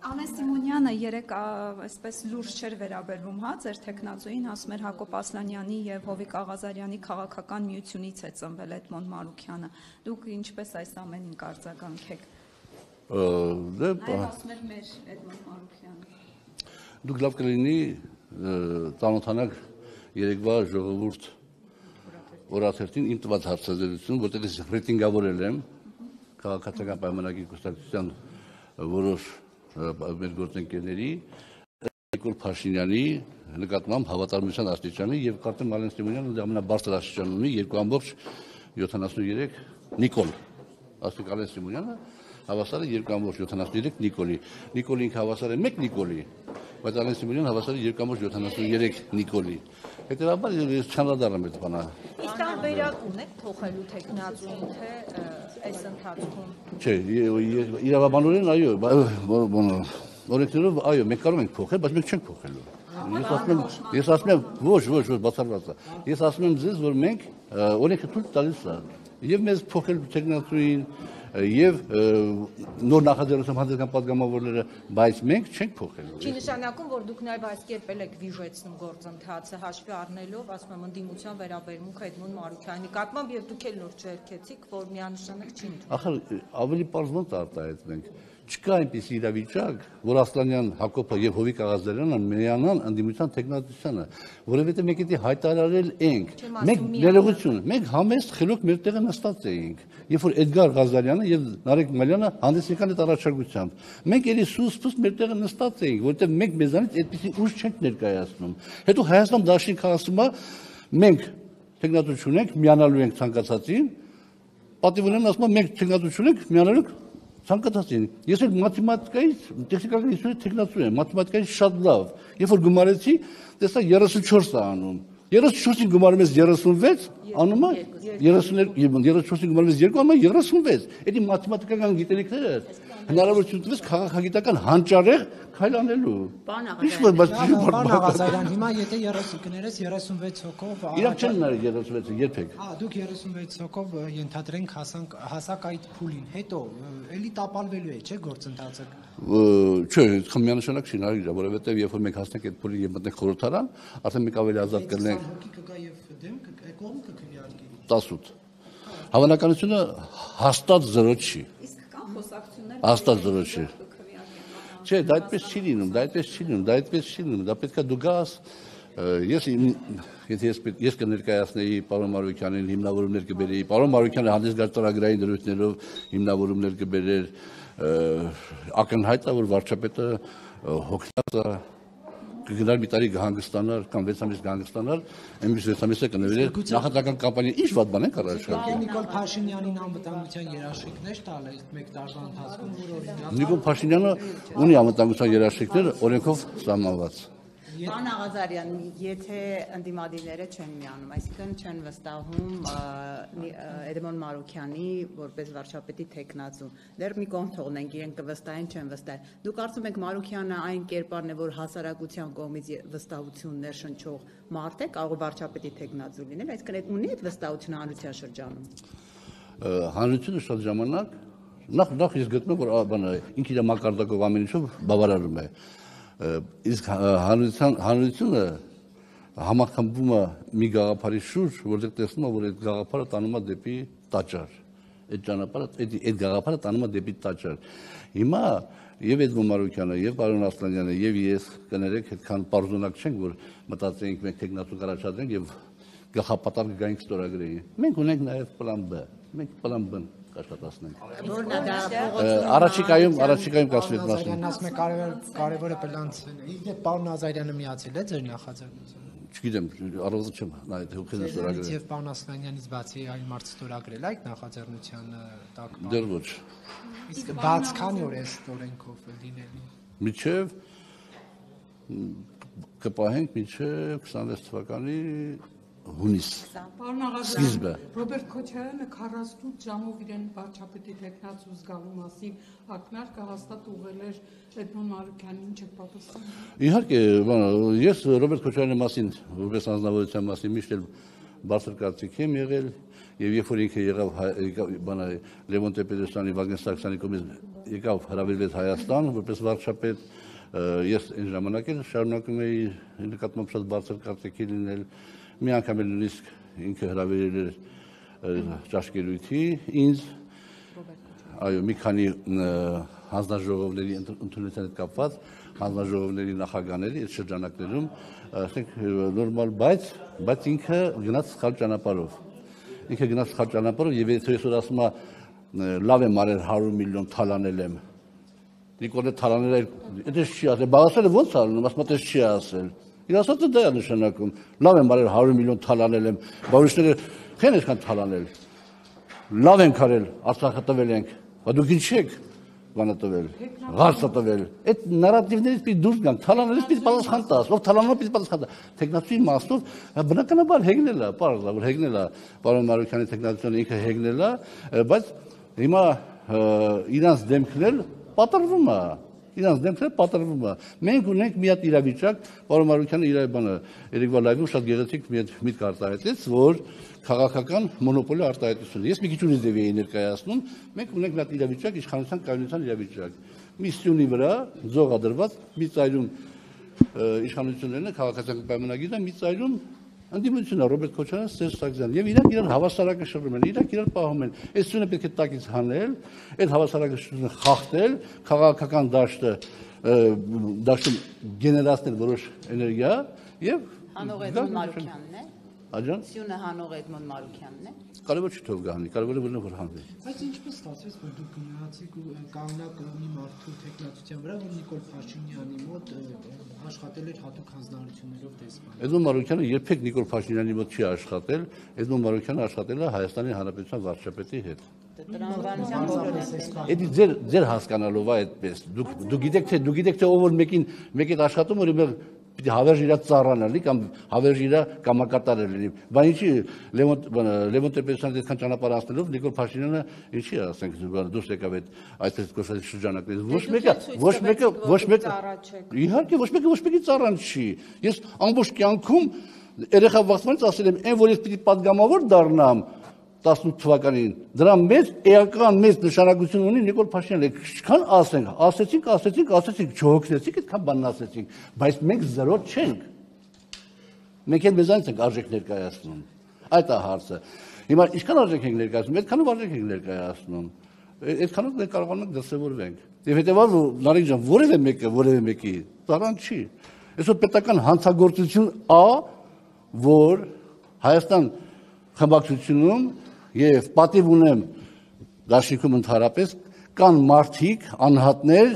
Անես Սիմոնյանը երեք այսպես լուրջ չէր վերաբերվում, հա, ձեր տեխնացուին, ասում էր Հակոբ Ասլանյանի եւ Հովիկ Աղազարյանի քաղաքական միությունից է ծնվել Էդմոն Մարուքյանը։ Դուք ինչպես այս ամենին կարձագանքեք։ Այո, ասում էր մեր Էդմոն Մարուքյանը։ Դուք լավ կլինի ծանոթանաք երեկվա ժողովուրդ օրաթերթին իմ տված հարցազրույցում, որտեղ ես ռեյտինգավորել եմ քաղաքացիական պայմանագիր կուսակցության որոշ մեր գործընկերների Նիկոլ Փաշինյանի նկատմամբ հավատարմության աստիճանի եւ կարծեմ Ալեն Սիմոնյանը ամենաբարձր աստիճան ունի 2.73 Նիկոլ ասենք Ալեն Սիմոնյանը հավասար է 2.73 Նիկոլի Նիկոլին ինքը հավասար է 1 Նիկոլի բայց Ալեն Սիմոնյանը հավասար է 2.73 Նիկոլի հետեւաբար ես չանդրադառնամ այդ բանը Իսկ տարբերակ ունեք թողելու տեխնացուին թե այս ընթացքում Չէ իրավաբանորեն այո օրենքներով այո մենք կարող ենք փոխել բայց մենք չենք փոխելու Ես ասում եմ ոչ բացառված է ես ասում եմ ձեզ որ մենք օրենքը թույլ տալիս է եւ մեզ փոխել տեխնացուին եւ նոր նախաձեռնության հանդեսական падգամավորները, բայց մենք չենք փոխելու։ Չի նշանակում, որ դուք նաեւ այս կերպել եք վիժեցնում գործընթացը հաշվի առնելով, ասում եմ, ընդդիմության վերաբերմունք Էդմոն Մարուքյանի նկատմամբ եւ դուք էլ նոր չերքեցիք, որ միանշանակ չի ընդունել։ Ախր ավելի պարզ ոնց արտահայտվենք։ Չկա այնպիսի իրավիճակ, որ Ասլանյան, Հակոբը եւ Հովիկ Աղազարյանը միանան ընդդիմության տեխնատությանը, որովհետեւ մենք դա հայտարարել ենք։ Մենք ներողություն, մենք համեստ խելոք մեր տեղը նստած էինք։ Երբ որ Էդգար Ղազարյանը եւ Նարեկ Մալյանը հանդես եկան այդ առաջարկությամբ, մենք էլի սուս-փուս մեր տեղը նստած էինք, որովհետեւ մենք մեզանից այդպիսի ուժ չենք ներկայացնում։ Հետո Հայաստան Դաշինքը ասում է, մենք տեխնատություն ենք, միանալու ենք ցանկացածին, պատիվորեն ասում է, մենք տեխնատություն ենք, միանալու ենք ցանկացածին։ Ես էլ մաթեմատիկայից, տեխնիկական ինստիտուտի տեխնացու եմ, մաթեմատիկայից շատ լավ։ Երբ որ գումարեցի, տեսա 34 է անում։ 34-ին գումարում ես 36, անում է 34-ին գումարում ես 2, անում է 36։ Էդի մաթեմատիկական գիտելիքները հնարավորություն տվեց քաղաքագիտական հանճարեղ քայլ անելու։ Պարոն Աղազարյան, հիմա եթե 30 կներես 36 հոգով Իրանք չեն նայել 36-ը երբեք։ Դուք 36 հոգով ենթադրենք հասակ այդ փուլին, հետո էլի տապալվելու է, չէ՞ գործընթացը։ Չէ, միանշանակ չի նայել, որովհետև երբ որ մենք հասնենք այդ փուլին եւ մտնենք խորհրդարան, արդեն մենք ավելի ազատ կլինենք։ Հոգի կգա եւ դեմ կողմ կքննարկի։ 18 Հավանականությունը հաստատ 0 չի։ Իսկ կան խոսակցություններ Հաստատ 0 չի։ Չէ, դա այդպես չի լինում, դա այդպես չի լինում, դա պետք է դու գաս ես կներկայացնեի պարոն Մարուքյանին հիմնավորումներ կբերեի, պարոն Մարուքյանը հանդես գար ծրագրային դրույթներով հիմնավորումներ կբերեր, ակնհայտ է, որ վարչապետը հոգնած է կգնար մի տարի կհանգստանար կամ 6 ամիս կհանգստանար, այնպես 6 ամիսը կնվիրեր նախընտրական կամպանիան ինչ վատ բան են առաջարկել։ Նիկոլ Փաշինյանին անվտանգության երաշխիքներ տալ է 1 տարվա ընթացքում, որ օրինակ Նիկոլ Փաշինյանը ունի անվտանգության երաշխիքներ օրենքով սահմանված։ Պարոն Աղազարյան, եթե ընդդիմադիրները չեն միանում, այսինքն չեն վստահում Էդմոն Մարուքյանի որպես վարչապետի տեխնացու, դեռ մի կողմ թողնենք, իրենք կվստահեն, չեն վստահել։ Դուք կարծում եք Մարուքյանը այն կերպարն է, որ հասարակության կողմից վստահություններ շնչող մարդ է, կարող է վարչապետի տեխնացու լինել, այսինքն ունի այդ վստահությունը հանրության շրջանում։ Հանրությունը շատ ժամանակ նախ ես գտնում որ ինքը իր մակարդակով ամեն ինչով բավարարում է Իսկ հանրությունը համախմբում է մի գաղափարի շուրջ, որտեղ տեսնում է, որ այդ գաղափարը տանում է դեպի տաճար։ Այդ գաղափարը տանում է դեպի տաճար։ Հիմա եւ Էդմոն Մարուքյանը, եւ պարոն Ասլանյանը, եւ ես կներեք, այդքան պարզունակ չենք, որ մտածենք մենք տեխնացու առաջադրենք եւ գլխապատար գայինք ստորագրեին։ Մենք ունենք նաեւ պլան B։ Մենք պլան B կաշխատացնենք։ Առաջիկայում կասվի մասն։ ասում է կարևորը պլանցն է։ Իսկ պարոն Աղազարյանը միացել է ձեր նախաձեռնությանը։ Չգիտեմ, առողջ չեմ նայել հոգին ստորագրել։ Եվ պարոն Ասլանյանից բացի այլ մարդ ստորագրել այդ նախաձեռնությանը տակ։ Դեռ ոչ։ Իսկ բաց քանի օր է օրենքով լինելու։ Միջև կպահենք միջև 26 թվականի հունիս։ Պարոն Աղազարյան, Ռոբերտ Քոչարյանը 48 ժամով իրեն վարչապետի տեխնացու զգալու մասին ակնարկը հաստատ ուղղել էր Էդմոն Մարուքյանին, ինչ եք պատասխանում։ Իհարկե, ես Ռոբերտ Քոչարյանի մասին, որպես անձնավորության մասին միշտ էլ բարձր կարծիք եմ եղել, եւ երբ որ ինքը եղավ Լևոն Տեր-Պետրոսյանի, Վագներ Սարգսյանի կողմից եկավ հրավիրվեց Հայաստան, որպես վարչապետ, ես այն ժամանակ էլ շարունակում էի նկատմամբ շատ բարձր կարծիքի լինել, մի անգամ էլ նույնիսկ ինքը հրավիրել էր ճաշկերույթի ինձ, այո, մի քանի հանձնաժողովների ընդունության հետ կապված, հանձնաժողովների նախագահների այդ շրջանակներում, ասենք նորմալ, բայց ինքը գնաց սխալ ճանապարհով։ Ինքը գնաց սխալ ճանապարհով եւ եթե այսօր ասում է լավ եմ արել 100 միլիոն թալանել եմ։ Նիկոլը թալանել է, դա չի ասել, բաղասել ոնց ալնում, ասում է չի ասել։ Իր ասածը դա է նշանակում։ Լավ եմ արել 100 միլիոն թալանել եմ, բավարարները քեն այսքան թալանել։ Լավ ենք արել, Արցախը տվել ենք, բայց դուք ինչ եք բանը տվել, ղարսը տվել։ Այդ նարատիվներից պիտի դուրս գան, թալաններից պիտի պատասխան տաս, ով թալանով պիտի պատասխան տա։ Տեխնացուի իմաստով բնականաբար հեգնել է, պարզա, որ հեգնել է, պարոն Մարուկյանի տեխնացիոնը ինքը հեգնել է, բայց հիմա իրանց դեմքն էլ պատրվում է։ Իրանց դեմքն պատրվում է։ Մենք ունենք մի հատ իրավիճակ, պարոն Մարուկյանը իր բանը երեկվա լայվում շատ գեղեցիկ մի հատ միտք արտահայտեց, որ քաղաքական մոնոպոլի արտահայտություն։ Ես մի քիչ ուրիշ ձև էի ներկայացնում, մենք ունենք մի հատ իրավիճակ, իշխանության կայունության իրավիճակ։ Մի ստյունի վրա ձող ադրված մի ծայրում իշխանություններն քաղաքացիական պայմանագիրը մի ծայրում ընդդիմությունը Ռոբերտ Քոչարյանը, Սերժ Սարգսյանը եւ իրանք իրար հավասարակշռում են, իրանք իրար պահում են։ Այս սյունը պետք է տակից հանել, այդ հավասարակշռությունը խախտել, քաղաքական դաշտում գեներացնել որոշ էներգիա եւ Հանող Էդմոն Մարուկյանն է։ Աջան։ Սյունը հանող Էդմոն Մարուկյանն է։ Կարևոր չի թող գահանի, կարևոր է որ հանվի։ Բայց ինչպես ստացվեց, որ դուք գնացիք ու կանգնակ մի մարդու տեխնացիության վրա, որ Նիկոլ Փաշինյանի մոտ աշխատել էր հատուկ հանձնարարություններով դեսպան։ Էդմոն Մարուկյանը երբեք Նիկոլ Փաշինյանի մոտ չի աշխատել, Էդմոն Մարուկյանը աշխատել է Հայաստանի Հանրապետության վարչապետի հետ։ Տրամաբանության բոլորը։ Էդի ձեր հասկանալով է այդպես։ Դուք գիտեք թե ով որ մեկ այդ աշխատում որ պիտի հավերժ իրա ծառանալի կամ հավերժ իրա կամակատար լինի։ Բայց ինչի Լևոն Տեր-Պետրոսյանը այդքան ճանապարհ անցնելով Նիկոլ Փաշինյանը ինչի ասենք դուրս եկավ այդ այսպես կոչված շրջանակներից։ Ոչ մեկը իհարկե ոչ մեկի ծառան չի։ Ես ամբողջ կյանքում երեխա վախտանից ասել եմ, այն որ ես պիտի падգամավոր դառնամ 18 թվականին, դրա էական մեծ նշանակություն ունի Նիկոլ Փաշինյանը, ինչքան ասեցինք, չհոգնեցինք, այդքան բանն ասեցինք, բայց մենք զրո չենք, մենք էլ մեզանից ենք արժեք ներկայացնում, այդ է հարցը, հիմա ինչքան արժեք ենք ներկայացնում, այդքանով արժեք ենք ներկայացնում, այդքանով կարողանում ենք դրսևորվենք, և հետևաբար Նարեկ ջան, որևէ մեկի ծառան չի, այսօր պետական հանցագործություն որ Հայաստան խմբակցությունում եւ պատիվ ունեմ դաշինքում ընդհանրապես կան մարդիկ, անհատներ,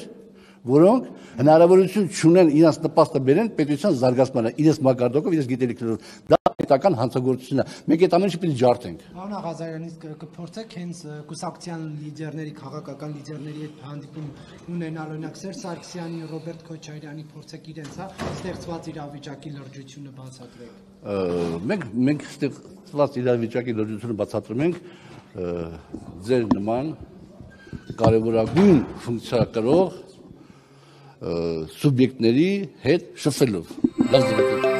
որոնք հնարավորություն չունեն իրենց նպաստը բերեն պետության զարգացմանը, իրենց մակարդակով, իրենց գիտելիքներով։ Դա պետական հանցագործություն է։ Մենք այդ ամեն ինչը պիտի ջարդենք։ Պարոն Աղազարյանից կփորձեք հենց կուսակցության լիդերների, քաղաքական լիդերների հետ հանդիպում ունենալ, օրինակ Սերժ Սարգսյանի, Ռոբերտ Քոչարյանի, փորձեք իրենց ստեղծված իրավիճակի լրջությունը բացատրեք։ Մենք ստեղծված իրավիճակի լրջությունը բացատրում ենք ձեր նման կարևորագույն ֆունկցիա կրող սուբյեկտների հետ շփվելով։